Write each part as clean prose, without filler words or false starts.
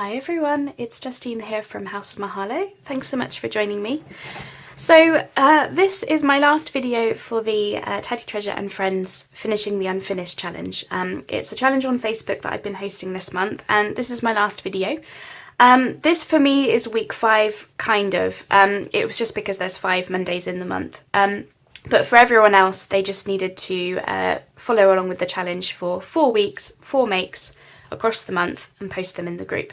Hi everyone, it's Justine here from House of Mahalo. Thanks so much for joining me. So this is my last video for the Tatty Treasure and Friends Finishing the Unfinished challenge. It's a challenge on Facebook that I've been hosting this month, and this is my last video. This for me is week 5, kind of. It was just because there's 5 Mondays in the month. But for everyone else, they just needed to follow along with the challenge for 4 weeks, 4 makes across the month and post them in the group.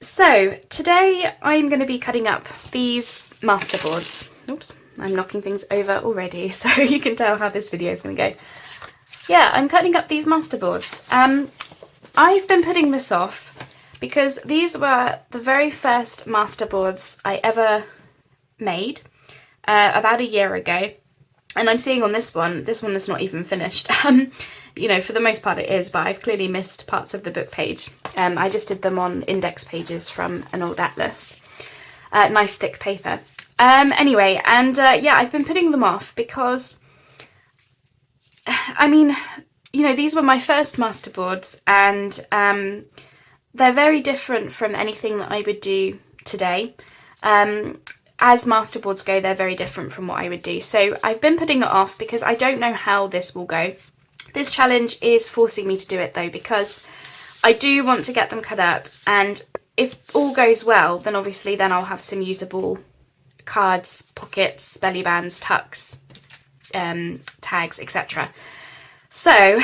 So today I'm going to be cutting up these Masterboards. Oops, I'm knocking things over already, so you can tell how this video is going to go. Yeah, I'm cutting up these Masterboards. I've been putting this off because these were the very first Masterboards I ever made about a year ago. And I'm seeing on this one is not even finished. You know, for the most part it is, but I've clearly missed parts of the book page. I just did them on index pages from an old atlas. Nice thick paper. Anyway, and yeah, I've been putting them off because, I mean, you know, these were my first Masterboards, and they're very different from anything that I would do today. As Masterboards go, they're very different from what I would do. So I've been putting it off because I don't know how this will go. This challenge is forcing me to do it though, because I do want to get them cut up, and if all goes well, then obviously then I'll have some usable cards, pockets, belly bands, tucks, tags, etc. So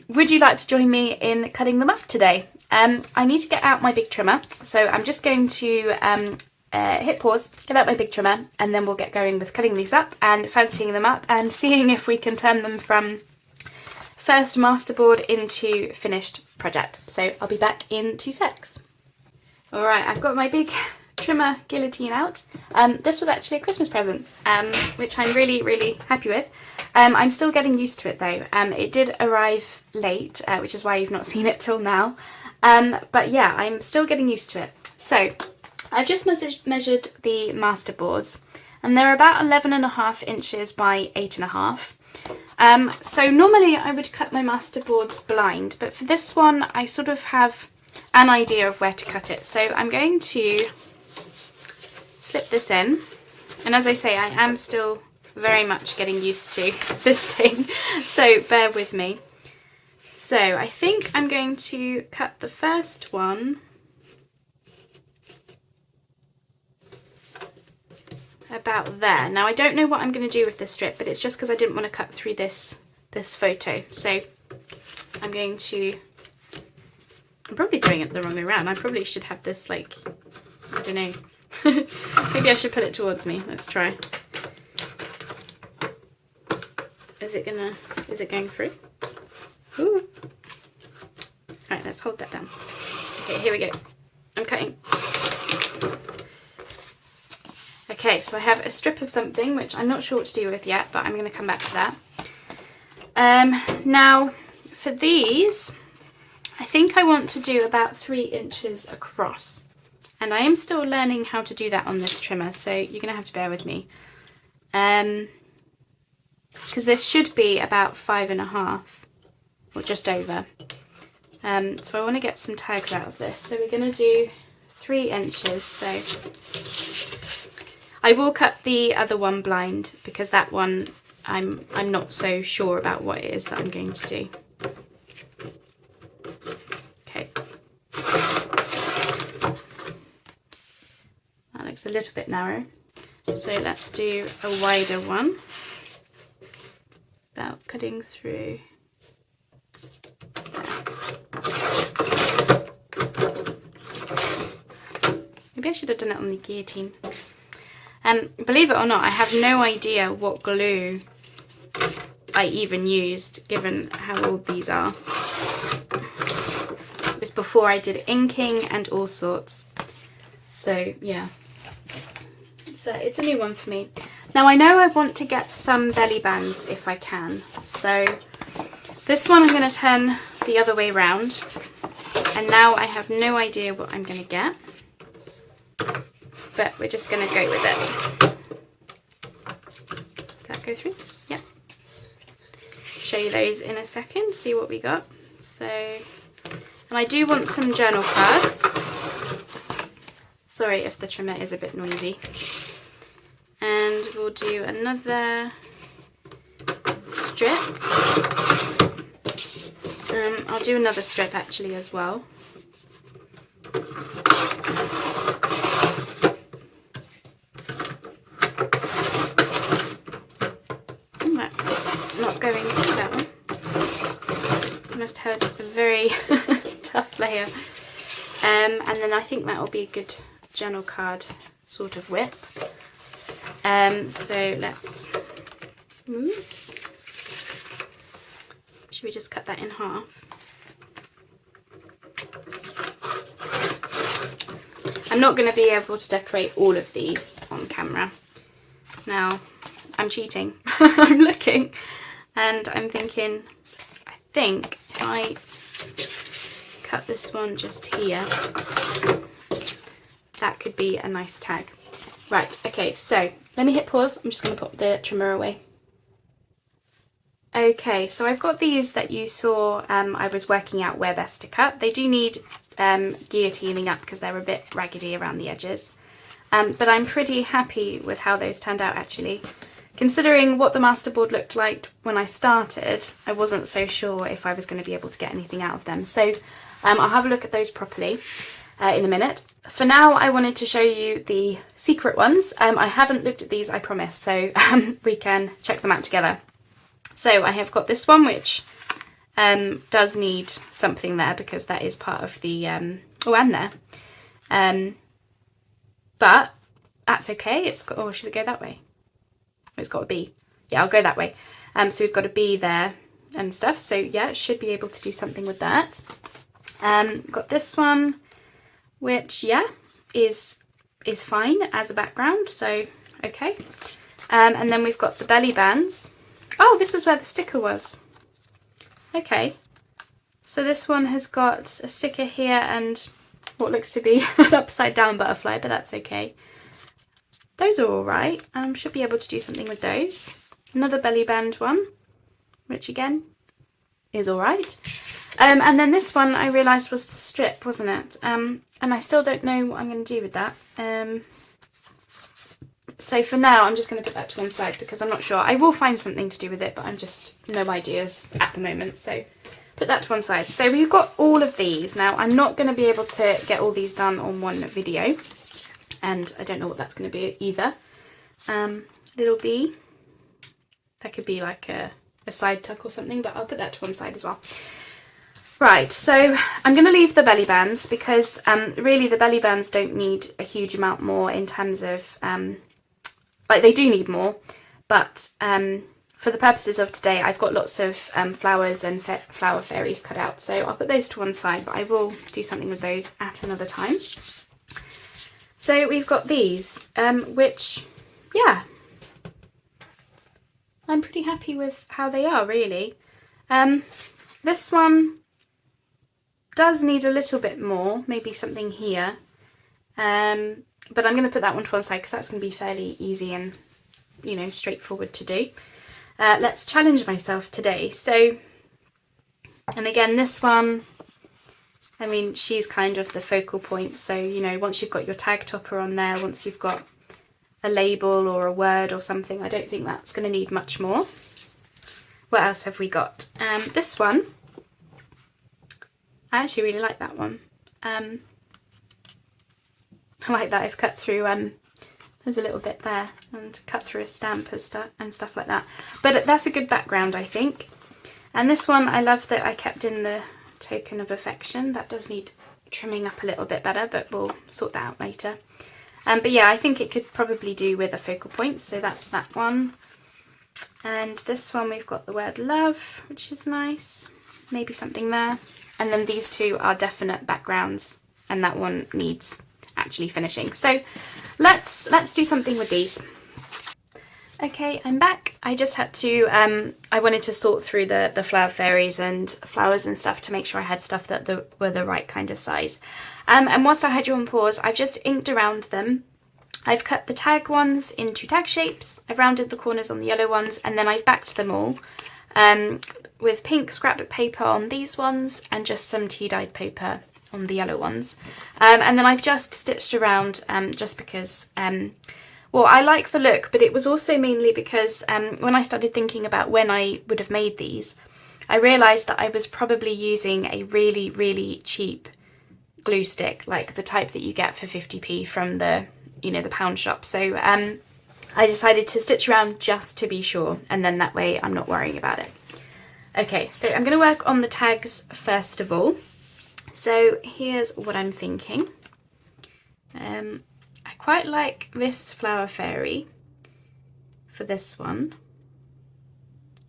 would you like to join me in cutting them up today? I need to get out my big trimmer, so I'm just going to hit pause, get out my big trimmer, and then we'll get going with cutting these up and fancying them up and seeing if we can turn them from first Masterboard into finished project. So I'll be back in 2 secs. Alright, I've got my big trimmer guillotine out. This was actually a Christmas present, which I'm really happy with. I'm still getting used to it though. It did arrive late, which is why you've not seen it till now. But yeah, I'm still getting used to it. So I've just measured the Masterboards, and they're about 11.5 inches by 8.5. So normally I would cut my Masterboards blind, but for this one I sort of have an idea of where to cut it. So I'm going to slip this in, and as I say, I am still very much getting used to this thing, so bear with me. So I think I'm going to cut the first one about there. Now I don't know what I'm going to do with this strip, but it's just because I didn't want to cut through this photo. So I'm going to, I'm probably doing it the wrong way around. I probably should have this, like, I don't know. Maybe I should put it towards me. Let's try. Is it going through? Ooh. Alright, let's hold that down. Okay, here we go. I'm cutting. Okay, so I have a strip of something which I'm not sure what to do with yet, but I'm going to come back to that. Now, for these, I think I want to do about 3 inches across. And I am still learning how to do that on this trimmer, so you're going to have to bear with me. Because this should be about 5.5, or just over. So I want to get some tags out of this. So we're going to do 3 inches, so I will cut the other one blind because that one I'm not so sure about what it is that I'm going to do. Okay. That looks a little bit narrow. So let's do a wider one without cutting through. Maybe I should have done it on the guillotine. Believe it or not, I have no idea what glue I even used, given how old these are. It was before I did inking and all sorts. So yeah, it's a new one for me. Now I know I want to get some belly bands if I can. So this one I'm going to turn the other way round. And now I have no idea what I'm going to get. But we're just going to go with it. Did that go through? Yep. Show you those in a second, see what we got. So, and I do want some journal cards. Sorry if the trimmer is a bit noisy. And we'll do another strip. I'll do another strip actually as well. Not going down. I must have a very tough layer. And then I think that will be a good journal card sort of width. So let's move. Should we just cut that in half? I'm not going to be able to decorate all of these on camera. Now, I'm cheating. I'm looking and I'm thinking, I think if I cut this one just here, that could be a nice tag. Right, okay, so let me hit pause. I'm just going to put the trimmer away. Okay, so I've got these that you saw I was working out where best to cut. They do need guillotining up because they're a bit raggedy around the edges. But I'm pretty happy with how those turned out actually. Considering what the masterboard looked like when I started, I wasn't so sure if I was going to be able to get anything out of them. So I'll have a look at those properly in a minute. For now, I wanted to show you the secret ones. I haven't looked at these, I promise, so we can check them out together. So I have got this one, which does need something there because that is part of the, oh, and there. But that's okay. It's got, oh, should it go that way? It's got a B. Yeah, I'll go that way. So we've got a B there and stuff. So yeah, it should be able to do something with that. Got this one, which yeah, is fine as a background. So okay. And then we've got the belly bands. Oh, this is where the sticker was. Okay. So this one has got a sticker here and what looks to be an upside down butterfly, but that's okay. Those are all right. Should be able to do something with those. Another belly band one, which again is all right. And then this one I realised was the strip, wasn't it? And I still don't know what I'm going to do with that. So for now, I'm just going to put that to one side because I'm not sure. I will find something to do with it, but I'm just no ideas at the moment. So put that to one side. So we've got all of these. Now, I'm not going to be able to get all these done on one video. And I don't know what that's going to be either. Little bee. That could be like a side tuck or something, but I'll put that to one side as well. Right, so I'm going to leave the belly bands because really the belly bands don't need a huge amount more in terms of, like they do need more, but for the purposes of today I've got lots of flowers and flower fairies cut out, so I'll put those to one side, but I will do something with those at another time. So we've got these, which, yeah, I'm pretty happy with how they are, really. This one does need a little bit more, maybe something here, but I'm going to put that one to one side because that's going to be fairly easy and, you know, straightforward to do. Let's challenge myself today. So, and again, this one, I mean, she's kind of the focal point. So, you know, once you've got your tag topper on there, once you've got a label or a word or something, I don't think that's going to need much more. What else have we got? This one, I actually really like that one. I like that I've cut through, there's a little bit there, and cut through a stamp and stuff like that. But that's a good background, I think. And this one, I love that I kept in the token of affection. That does need trimming up a little bit better, but we'll sort that out later. But yeah, I think it could probably do with a focal point, so that's that one. And this one we've got the word love, which is nice. Maybe something there. And then these two are definite backgrounds, and that one needs actually finishing. So let's do something with these. Okay, I'm back. I just had to, I wanted to sort through the flower fairies and flowers and stuff to make sure I had stuff that were the right kind of size. And whilst I had you on pause, I've just inked around them. I've cut the tag ones into tag shapes. I've rounded the corners on the yellow ones, and then I've backed them all with pink scrapbook paper on these ones and just some tea dyed paper on the yellow ones. And then I've just stitched around just because, well, I like the look, but it was also mainly because when I started thinking about when I would have made these, I realised that I was probably using a really, really cheap glue stick, like the type that you get for 50p from the, you know, the pound shop. So I decided to stitch around just to be sure, and then that way I'm not worrying about it. Okay, so I'm going to work on the tags first of all. So here's what I'm thinking. I quite like this flower fairy for this one.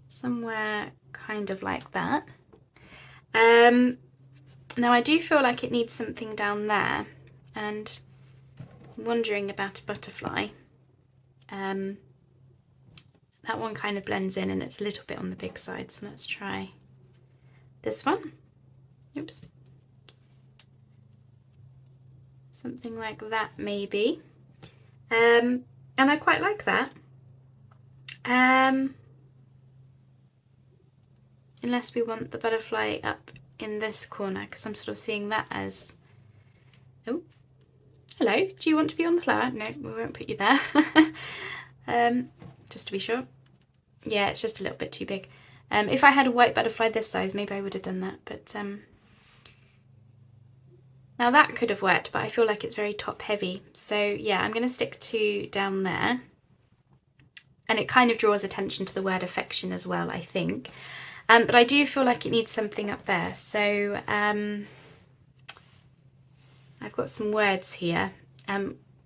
Somewhere kind of like that. Now I do feel like it needs something down there, and I'm wondering about a butterfly. That one kind of blends in and it's a little bit on the big side, so let's try this one. Oops. Something like that maybe. And I quite like that. Unless we want the butterfly up in this corner, because I'm sort of seeing that as, oh, hello, do you want to be on the flower? No, we won't put you there. Just to be sure. Yeah, it's just a little bit too big. If I had a white butterfly this size, maybe I would have done that, but now that could have worked, but I feel like it's very top heavy. So yeah, I'm going to stick to down there. And it kind of draws attention to the word affection as well, I think. But I do feel like it needs something up there. So I've got some words here.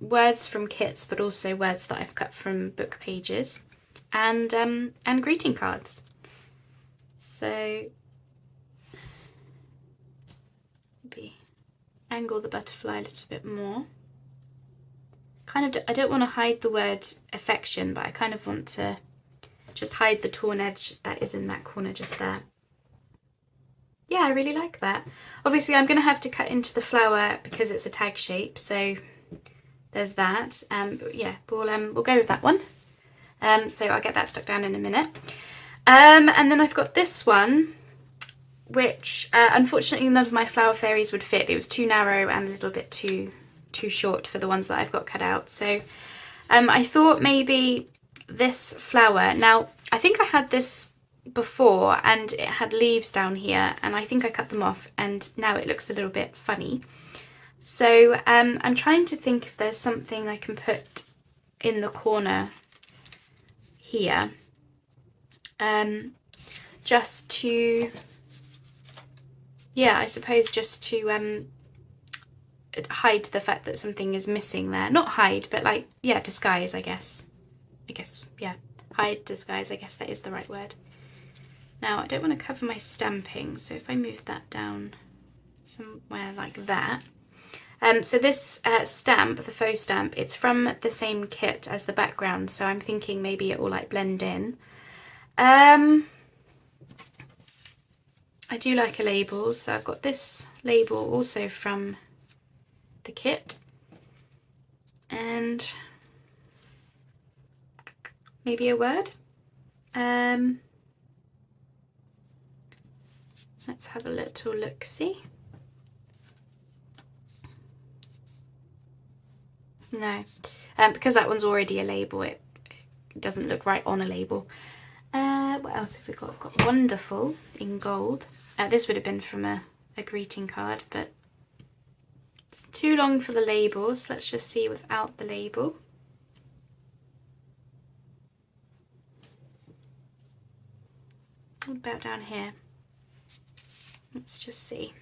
Words from kits, but also words that I've cut from book pages, and greeting cards. So maybe angle the butterfly a little bit more. Kind of, I don't want to hide the word affection, but I kind of want to just hide the torn edge that is in that corner just there. Yeah, I really like that. Obviously I'm going to have to cut into the flower because it's a tag shape, so there's that. But yeah, we'll go with that one. So I'll get that stuck down in a minute. And then I've got this one, which unfortunately none of my flower fairies would fit. It was too narrow and a little bit too short for the ones that I've got cut out. So I thought maybe this flower, now I think I had this before and it had leaves down here, and I think I cut them off and now it looks a little bit funny. So I'm trying to think if there's something I can put in the corner here, just to, yeah, I suppose just to hide the fact that something is missing there. Not hide, but like, yeah, disguise, I guess, yeah, hide, disguise, I guess that is the right word. Now I don't want to cover my stamping, so if I move that down somewhere like that. So this stamp, the faux stamp, it's from the same kit as the background, so I'm thinking maybe it will like blend in. I do like a label, so I've got this label also from the kit, and maybe a word. Let's have a little look-see. No, because that one's already a label, it doesn't look right on a label. What else have we got? We've got wonderful in gold. This would have been from a greeting card, but it's too long for the label, so let's just see without the label. What about down here? Let's just see.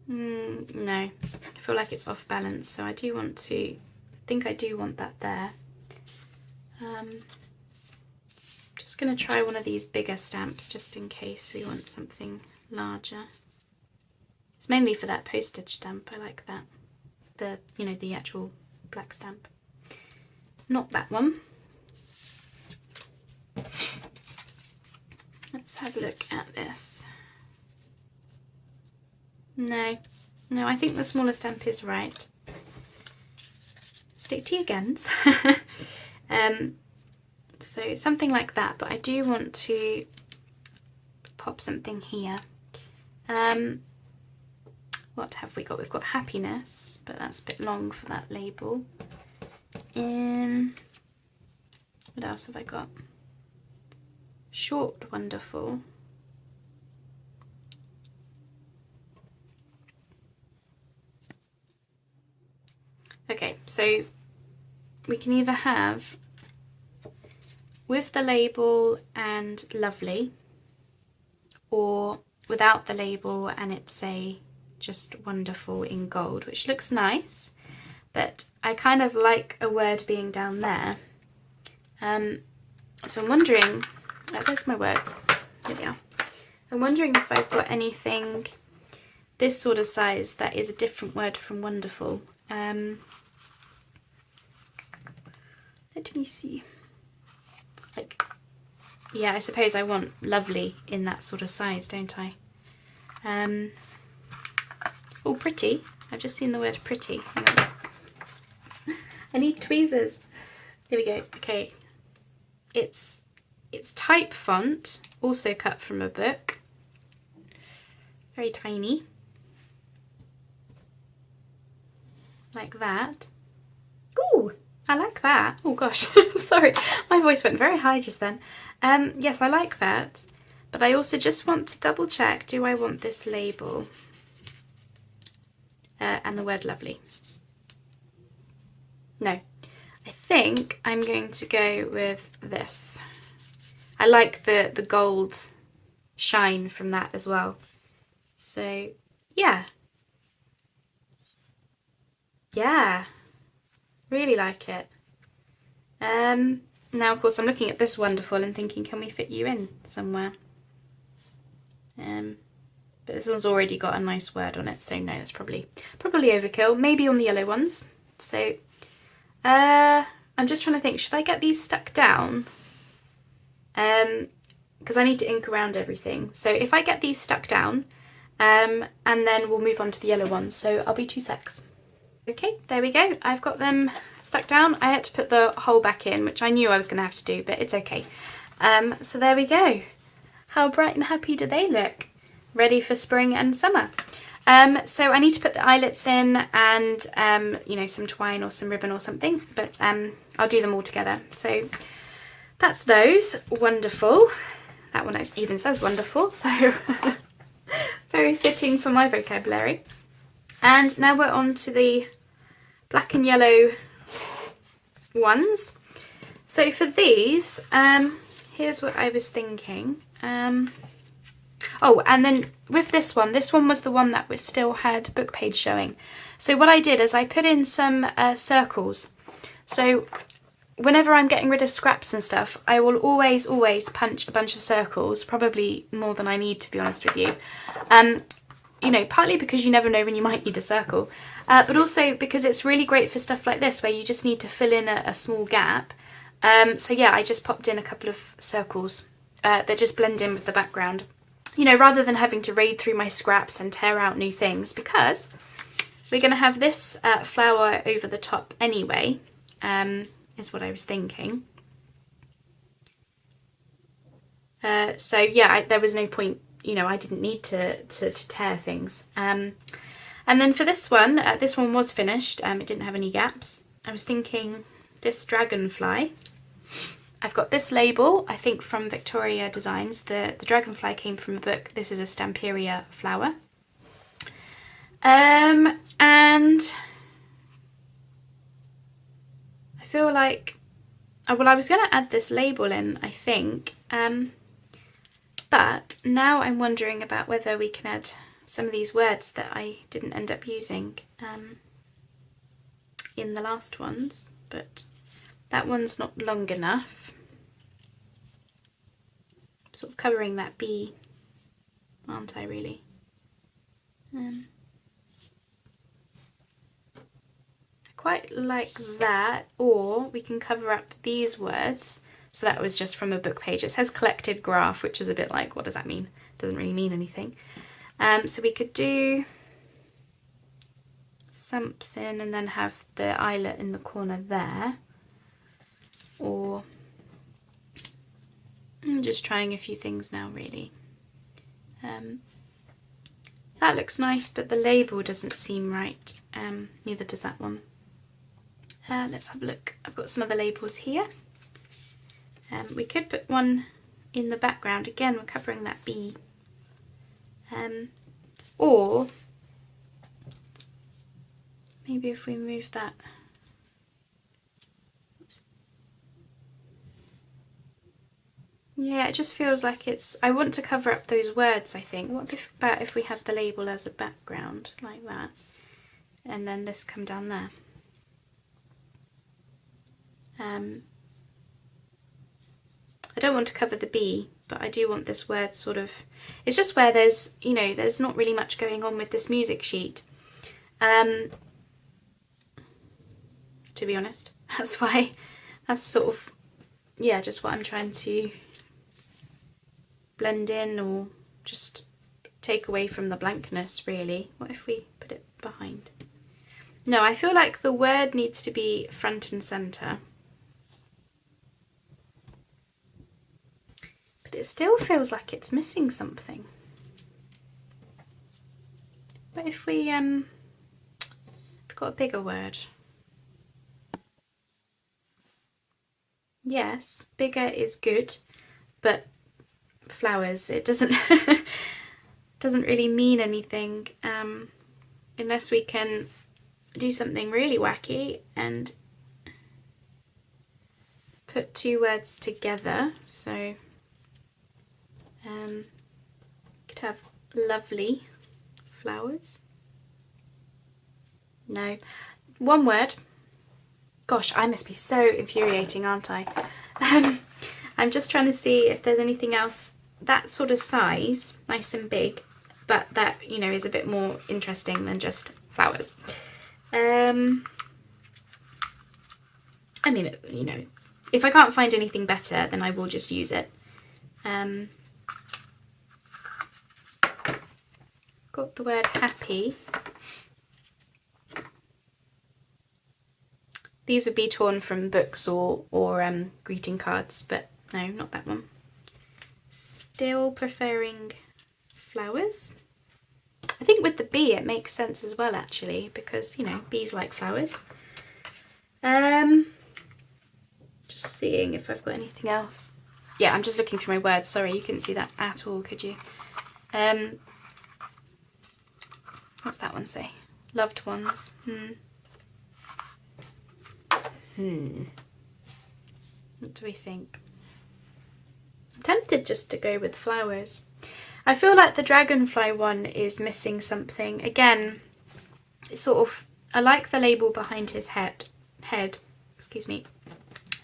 No, I feel like it's off balance, so I do want to, I think I do want that there. Just going to try one of these bigger stamps just in case we want something larger. It's mainly for that postage stamp, I like that. You know, the actual black stamp. Not that one. Let's have a look at this. No, I think the smaller stamp is right. Stick to your guns. So something like that, but I do want to pop something here. What have we got? We've got happiness, but that's a bit long for that label. What else have I got? Short, wonderful. Okay, so we can either have with the label and lovely, or without the label and it's say just wonderful in gold, which looks nice, but I kind of like a word being down there. So I'm wondering, there's my words, here they are. I'm wondering if I've got anything this sort of size that is a different word from wonderful. Let me see. Like, yeah, I suppose I want lovely in that sort of size, don't I? Oh, pretty. I've just seen the word pretty. Hang on. I need tweezers. Here we go. Okay. It's type font, also cut from a book. Very tiny. Like that. Ooh, I like that. Oh gosh, sorry. My voice went very high just then. Yes, I like that. But I also just want to double check, do I want this label? And the word lovely. No, I think I'm going to go with this. I like the gold shine from that as well. So yeah. Yeah, really like it. Now of course I'm looking at this wonderful and thinking, can we fit you in somewhere? But this one's already got a nice word on it, so no, that's probably overkill. Maybe on the yellow ones. So I'm just trying to think, should I get these stuck down? Because I need to ink around everything. So if I get these stuck down, and then we'll move on to the yellow ones. So I'll be 2 secs. Okay, there we go. I've got them stuck down. I had to put the hole back in, which I knew I was going to have to do, but it's okay. So there we go. How bright and happy do they look? Ready for spring and summer. So I need to put the eyelets in and, you know, some twine or some ribbon or something, but I'll do them all together. So that's those. Wonderful. That one even says wonderful, so very fitting for my vocabulary. And now we're on to the black and yellow ones. So for these, here's what I was thinking. Oh, and then with this one was the one that was still had book page showing. So what I did is I put in some circles. So whenever I'm getting rid of scraps and stuff, I will always punch a bunch of circles, probably more than I need, to be honest with you. You know, partly because you never know when you might need a circle, but also because it's really great for stuff like this where you just need to fill in a small gap. So yeah, I just popped in a couple of circles that just blend in with the background, you know, rather than having to raid through my scraps and tear out new things, because we're going to have this flower over the top anyway, is what I was thinking. So yeah, there was no point, you know, I didn't need to tear things. And then for this one was finished. It didn't have any gaps. I was thinking this dragonfly. I've got this label, I think from Victoria Designs. The dragonfly came from a book. This is a Stamperia flower. And I feel like, well, I was going to add this label in, I think. But now I'm wondering about whether we can add some of these words that I didn't end up using in the last ones, but that one's not long enough. I'm sort of covering that B, aren't I, really? I quite like that, or we can cover up these words. So that was just from a book page. It says collected graph, which is a bit like, what does that mean? Doesn't really mean anything. So we could do something and then have the eyelet in the corner there. Or I'm just trying a few things now, really. That looks nice, but the label doesn't seem right. Neither does that one. Let's have a look. I've got some other labels here. We could put one in the background. Again, we're covering that bee. Or maybe if we move that. Oops. Yeah, it just feels like it's, I want to cover up those words, I think. What about if we had the label as a background, like that, and then this come down there? I don't want to cover the B, but I do want this word sort of, it's just where there's, you know, there's not really much going on with this music sheet. To be honest, that's sort of, yeah, just what I'm trying to blend in or just take away from the blankness, really. What if we put it behind? No, I feel like the word needs to be front and centre. But it still feels like it's missing something. But if we we've got a bigger word. Yes, bigger is good, but flowers, it doesn't doesn't really mean anything unless we can do something really wacky and put two words together. So could have lovely flowers. No, one word. Gosh, I must be so infuriating, aren't I? I'm just trying to see if there's anything else that sort of size, nice and big, but that, you know, is a bit more interesting than just flowers. I mean, you know, if I can't find anything better, then I will just use it. Got the word happy. These would be torn from books or greeting cards, but no, not that one. Still preferring flowers. I think with the bee it makes sense as well, actually, because, you know, bees like flowers. Just seeing if I've got anything else. Yeah, I'm just looking through my words. Sorry, you couldn't see that at all, could you? What's that one say? Loved ones. What do we think? I'm tempted just to go with flowers. I feel like the dragonfly one is missing something. Again, it's sort of, I like the label behind his head, excuse me.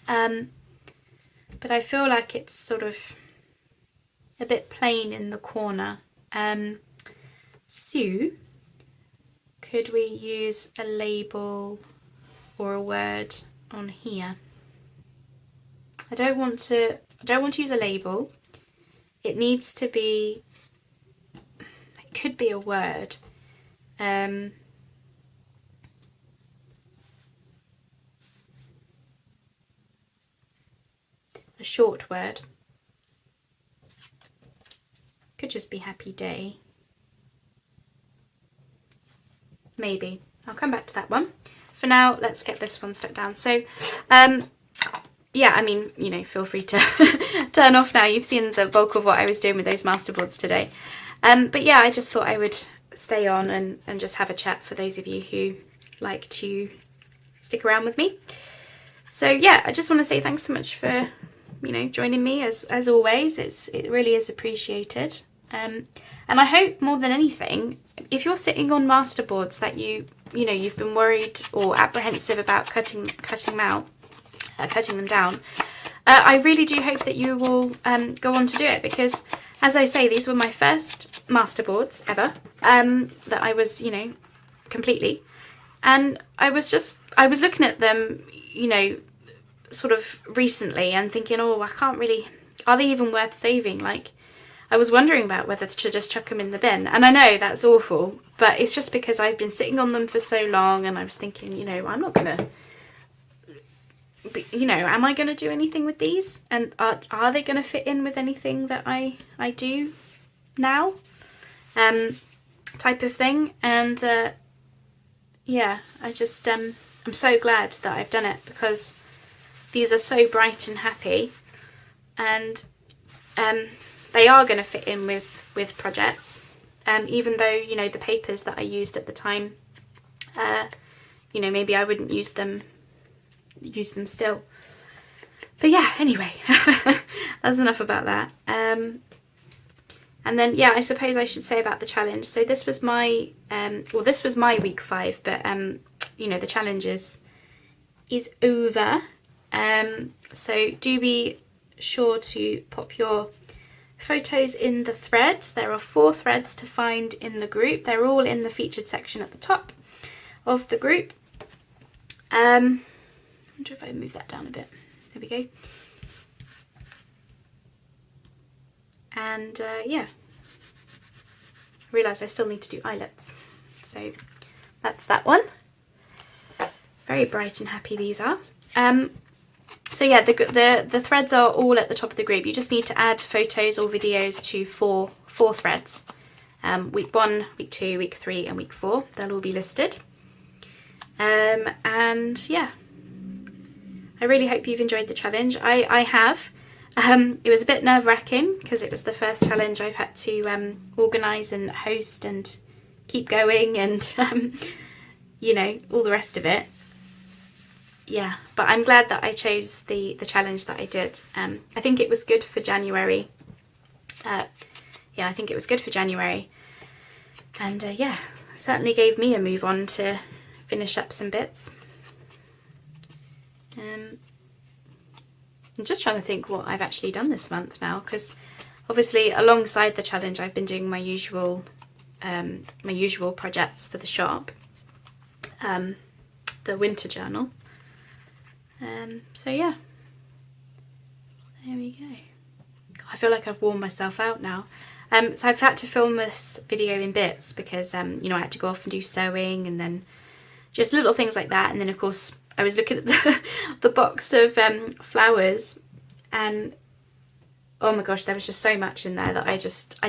But I feel like it's sort of a bit plain in the corner. So, could we use a label or a word on here? I don't want to use a label. It needs to be, it could be a word. A short word. Could just be happy day. Maybe. I'll come back to that one. For now, let's get this one stuck down. So, yeah, I mean, you know, feel free to turn off now. You've seen the bulk of what I was doing with those masterboards today. But yeah, I just thought I would stay on and just have a chat for those of you who like to stick around with me. So yeah, I just want to say thanks so much for, you know, joining me as always. It really is appreciated. And I hope more than anything, if you're sitting on masterboards that you know you've been worried or apprehensive about cutting them down, I really do hope that you will go on to do it, because as I say, these were my first masterboards ever that I was, you know, completely, and I was looking at them, you know, sort of recently and thinking, oh, I can't really, are they even worth saving? Like, I was wondering about whether to just chuck them in the bin. And I know that's awful, but it's just because I've been sitting on them for so long, and I was thinking, you know, I'm not going to, you know, am I going to do anything with these? And are they going to fit in with anything that I do now? type of thing. And yeah, I just I'm so glad that I've done it, because these are so bright and happy, and they are going to fit in with projects, even though, you know, the papers that I used at the time, you know, maybe I wouldn't use them still. But yeah, anyway, that's enough about that. And then, yeah, I suppose I should say about the challenge. So this was my, this was my week 5, but, you know, the challenge is over. So do be sure to pop your photos in the threads. There are 4 threads to find in the group. They're all in the featured section at the top of the group. I wonder if I move that down a bit. There we go. And yeah, I realise I still need to do eyelets. So that's that one. Very bright and happy these are. So yeah, the threads are all at the top of the group. You just need to add photos or videos to four threads. Week 1, week 2, week 3 and week 4. They'll all be listed. And yeah, I really hope you've enjoyed the challenge. I have. It was a bit nerve-wracking because it was the first challenge I've had to organise and host and keep going and you know, all the rest of it. Yeah, but I'm glad that I chose the challenge that I did. I think it was good for January. Yeah, I think it was good for January. And yeah, certainly gave me a move on to finish up some bits. I'm just trying to think what I've actually done this month now, because obviously alongside the challenge I've been doing my usual projects for the shop, the winter journal. So yeah, there we go. I feel like I've worn myself out now. So I've had to film this video in bits because you know, I had to go off and do sewing and then just little things like that. And then of course I was looking at the box of flowers, and oh my gosh, there was just so much in there that I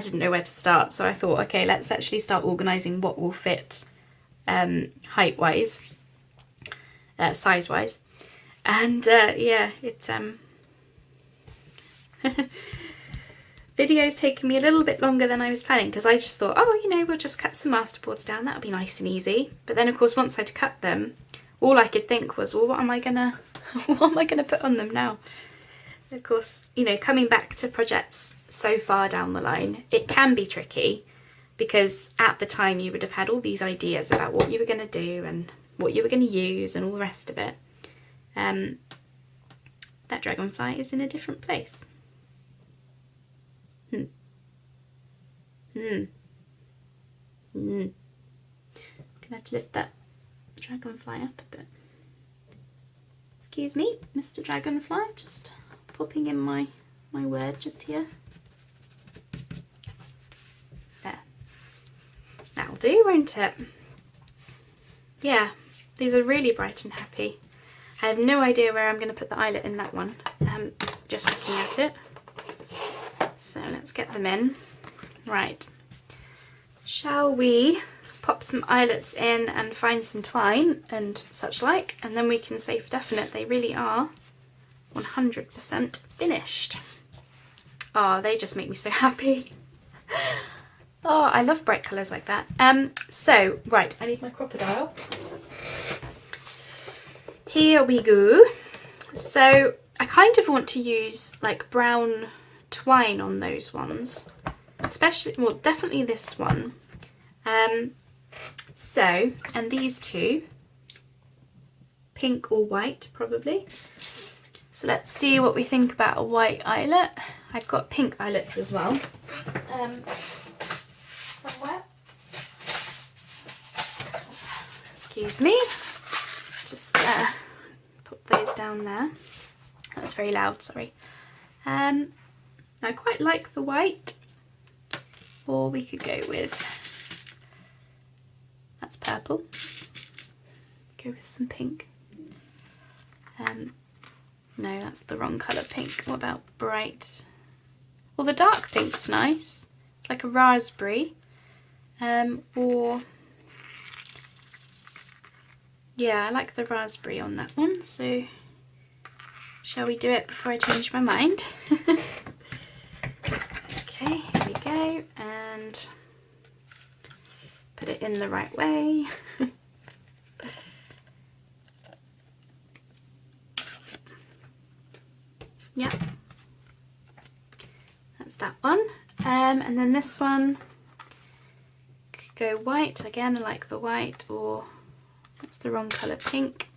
didn't know where to start. So I thought, okay, let's actually start organising what will fit height wise, size wise. And yeah, it's video's taken me a little bit longer than I was planning, because I just thought, oh, you know, we'll just cut some masterboards down, that'll be nice and easy. But then of course once I'd cut them, all I could think was, well, what am I gonna put on them now? Of course, you know, coming back to projects so far down the line, it can be tricky, because at the time you would have had all these ideas about what you were going to do and what you were going to use and all the rest of it. That dragonfly is in a different place. Gonna have to lift that dragonfly up a bit. Excuse me, Mr. Dragonfly, just popping in my word just here. There. That'll do, won't it? Yeah, these are really bright and happy. I have no idea where I'm going to put the eyelet in that one. Just looking at it. So let's get them in. Right. Shall we pop some eyelets in and find some twine and such like, and then we can say for definite they really are 100% finished. Oh, they just make me so happy. Oh, I love bright colours like that. So, right, I need my crocodile. Here we go. So, I kind of want to use like brown twine on those ones. Especially, well, definitely this one. So, and these two, pink or white probably. So let's see what we think about a white eyelet. I've got pink eyelets as well. Somewhere. Excuse me. Just put those down there. That was very loud, sorry. I quite like the white. Or we could go with, that's purple. Go with some pink. No, that's the wrong colour pink. What about bright? Well, the dark pink's nice. It's like a raspberry. Or yeah, I like the raspberry on that one, so shall we do it before I change my mind? Okay, here we go, and put it in the right way. Yep, that's that one. And then this one, could go white, again I like the white, or that's the wrong colour, pink.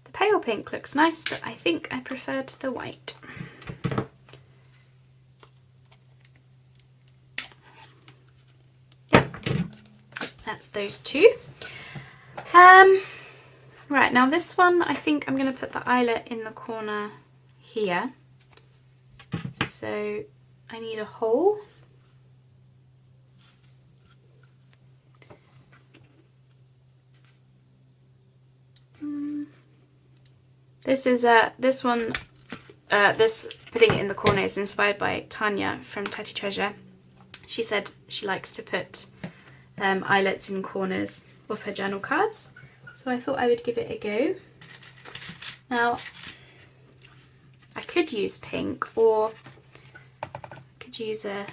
The pale pink looks nice, but I think I preferred the white. Yep, that's those two. Right, now this one, I think I'm going to put the eyelet in the corner here. So I need a hole. This is this one. This putting it in the corner is inspired by Tanya from Tatty Treasure. She said she likes to put eyelets in corners of her journal cards, so I thought I would give it a go. Now, I could use pink, or I could use a...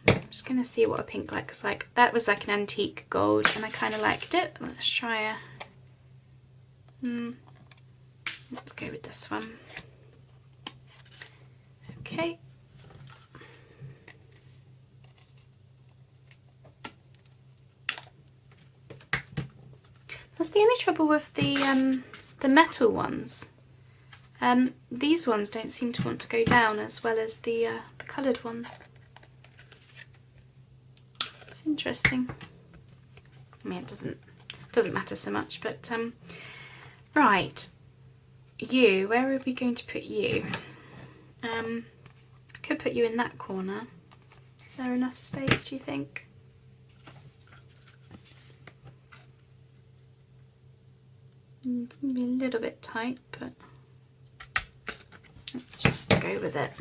I'm just going to see what a pink looks like. That was like an antique gold, and I kind of liked it. Let's try a... Let's go with this one. Okay. That's the only trouble with the metal ones. These ones don't seem to want to go down as well as the coloured ones. It's interesting. I mean, it doesn't matter so much, but right. You, where are we going to put you? I could put you in that corner. Is there enough space, do you think? It's going to be a little bit tight, but let's just go with it.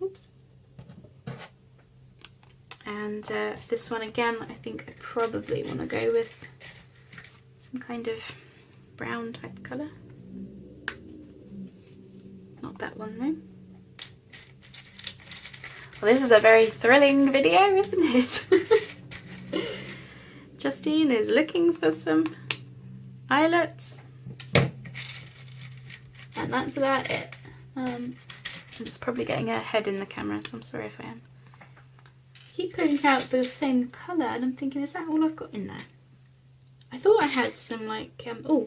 Oops. And this one again, I think I probably want to go with some kind of brown type colour. Not that one though. Well, this is a very thrilling video, isn't it? Justine is looking for some eyelets, and that's about it. It's probably getting ahead in the camera, so I'm sorry if I am. Keep putting out the same colour, and I'm thinking, is that all I've got in there? I thought I had some like oh.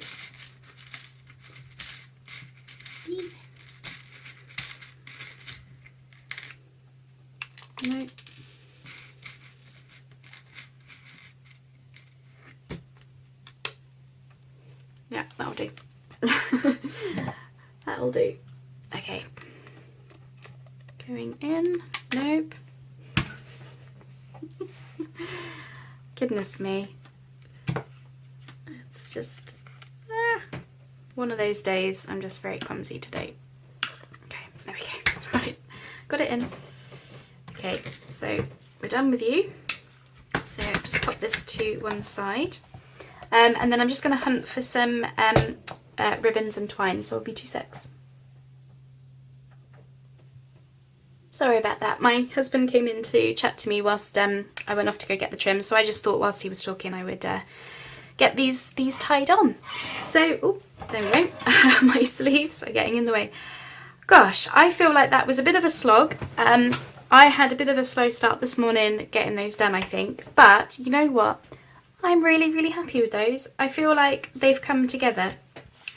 No. Yeah, that'll do. That'll do. Okay. Going in. Nope. Goodness me. It's just one of those days. I'm just very clumsy today. Okay, there we go. Right, got it in. Okay, so we're done with you. So just pop this to one side. And then I'm just going to hunt for some ribbons and twine, so it'll be 2 secs. Sorry about that. My husband came in to chat to me whilst I went off to go get the trim, so I just thought whilst he was talking I would get these tied on. So, oh, there we go. My sleeves are getting in the way. Gosh, I feel like that was a bit of a slog. I had a bit of a slow start this morning getting those done, I think. But you know what? I'm really, really happy with those. I feel like they've come together.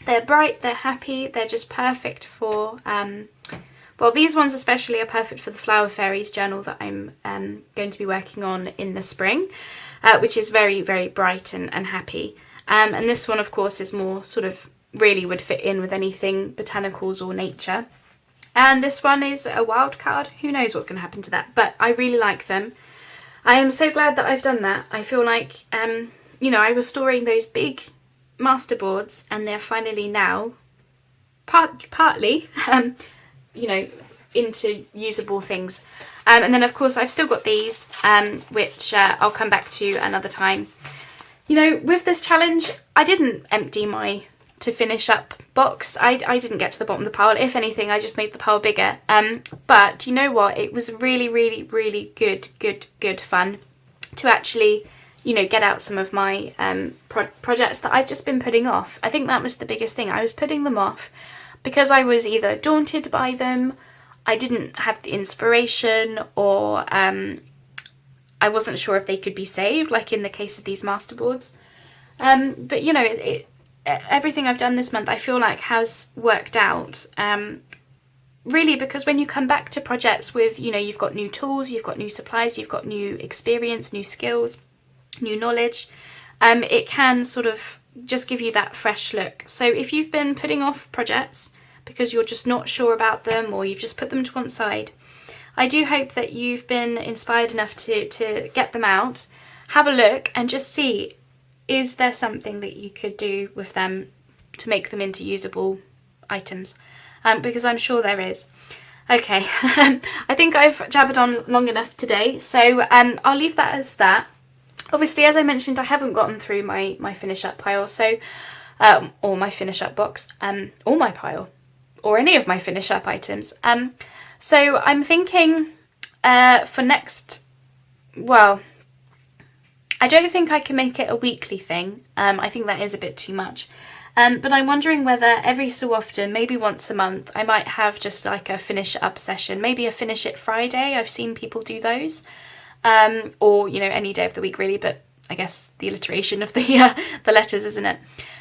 They're bright, they're happy, they're just perfect for... well, these ones especially are perfect for the Flower Fairies journal that I'm going to be working on in the spring, which is very, very bright and happy. And this one, of course, is more sort of really would fit in with anything botanicals or nature. And this one is a wild card. Who knows what's going to happen to that? But I really like them. I am so glad that I've done that. I feel like, you know, I was storing those big Masterboards and they're finally now, partly, you know, into usable things. And then of course I've still got these, which I'll come back to another time. You know, with this challenge, I didn't empty my to finish up box. I didn't get to the bottom of the pile. If anything, I just made the pile bigger. But you know what? It was really, really, really good fun to actually, you know, get out some of my projects that I've just been putting off. I think that was the biggest thing. I was putting them off because I was either daunted by them, I didn't have the inspiration, or I wasn't sure if they could be saved, like in the case of these Masterboards. But you know, everything I've done this month I feel like has worked out. Really, because when you come back to projects with, you know, you've got new tools, you've got new supplies, you've got new experience, new skills, new knowledge, it can sort of just give you that fresh look. So if you've been putting off projects because you're just not sure about them, or you've just put them to one side, I do hope that you've been inspired enough to get them out, have a look and just see, is there something that you could do with them to make them into usable items? Because I'm sure there is. Okay, I think I've jabbered on long enough today, so I'll leave that as that. Obviously, as I mentioned, I haven't gotten through my finish up pile, so or my finish up box, or my pile, or any of my finish up items. So I'm thinking for next, well, I don't think I can make it a weekly thing. I think that is a bit too much. But I'm wondering whether every so often, maybe once a month, I might have just like a finish it up session, maybe a finish it Friday. I've seen people do those, or, you know, any day of the week really, but I guess the alliteration of the letters, isn't it?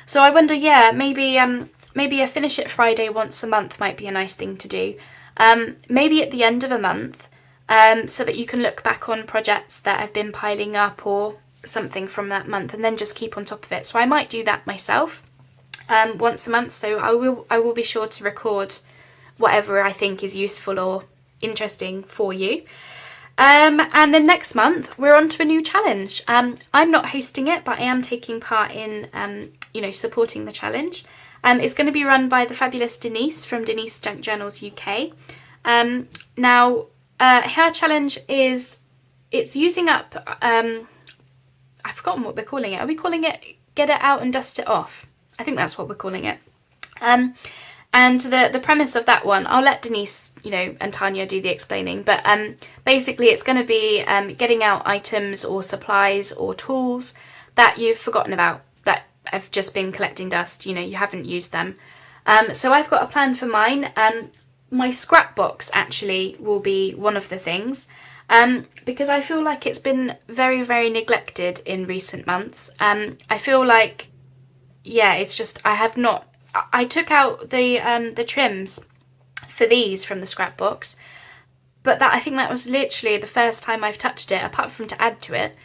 So I wonder, yeah, maybe a finish it Friday once a month might be a nice thing to do. Maybe at the end of a month, so that you can look back on projects that have been piling up or something from that month, and then just keep on top of it. So I might do that myself. Once a month, so I will be sure to record whatever I think is useful or interesting for you. And then next month we're on to a new challenge. I'm not hosting it, but I am taking part in you know, supporting the challenge. It's going to be run by the fabulous Denise from Denise Junk Journals UK. Now her challenge is, it's using up I've forgotten what we're calling it. Are we calling it Get It Out and Dust It Off? I think that's what we're calling it. And the premise of that one, I'll let Denise, you know, and Tanya do the explaining, but basically it's going to be getting out items or supplies or tools that you've forgotten about, that have just been collecting dust, you know, you haven't used them. So I've got a plan for mine. My scrap box actually will be one of the things, because I feel like it's been very, very neglected in recent months. I feel like, yeah, it's just, I took out the trims for these from the scrap box, but I think that was literally the first time I've touched it, apart from to add to it,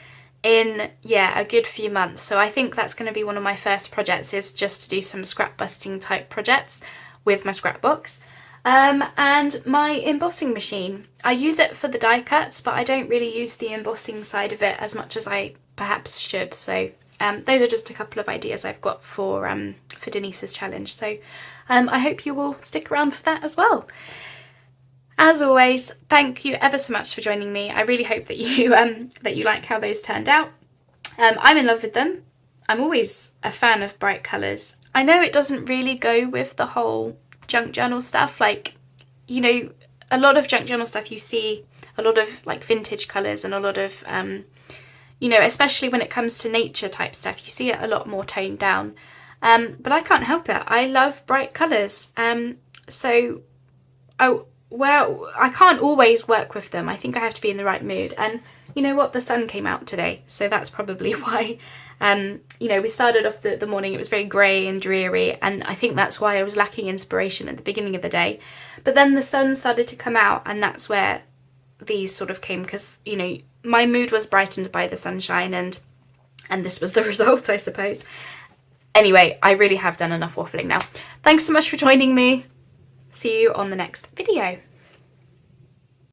in, yeah, a good few months. So I think that's going to be one of my first projects, is just to do some scrap busting type projects with my scrap box. And my embossing machine, I use it for the die cuts, but I don't really use the embossing side of it as much as I perhaps should. So those are just a couple of ideas I've got for Denise's challenge. So I hope you will stick around for that as well. As always, thank you ever so much for joining me. I really hope that you like how those turned out. I'm in love with them. I'm always a fan of bright colours. I know it doesn't really go with the whole junk journal stuff. Like, you know, a lot of junk journal stuff, you see a lot of like vintage colours and a lot of you know, especially when it comes to nature type stuff, you see it a lot more toned down. But I can't help it. I love bright colours. So I can't always work with them. I think I have to be in the right mood. And you know what? The sun came out today, so that's probably why. You know, we started off the morning, it was very grey and dreary, and I think that's why I was lacking inspiration at the beginning of the day. But then the sun started to come out, and that's where these sort of came, because, you know, my mood was brightened by the sunshine, and this was the result, I suppose. Anyway, I really have done enough waffling now. Thanks so much for joining me. See you on the next video.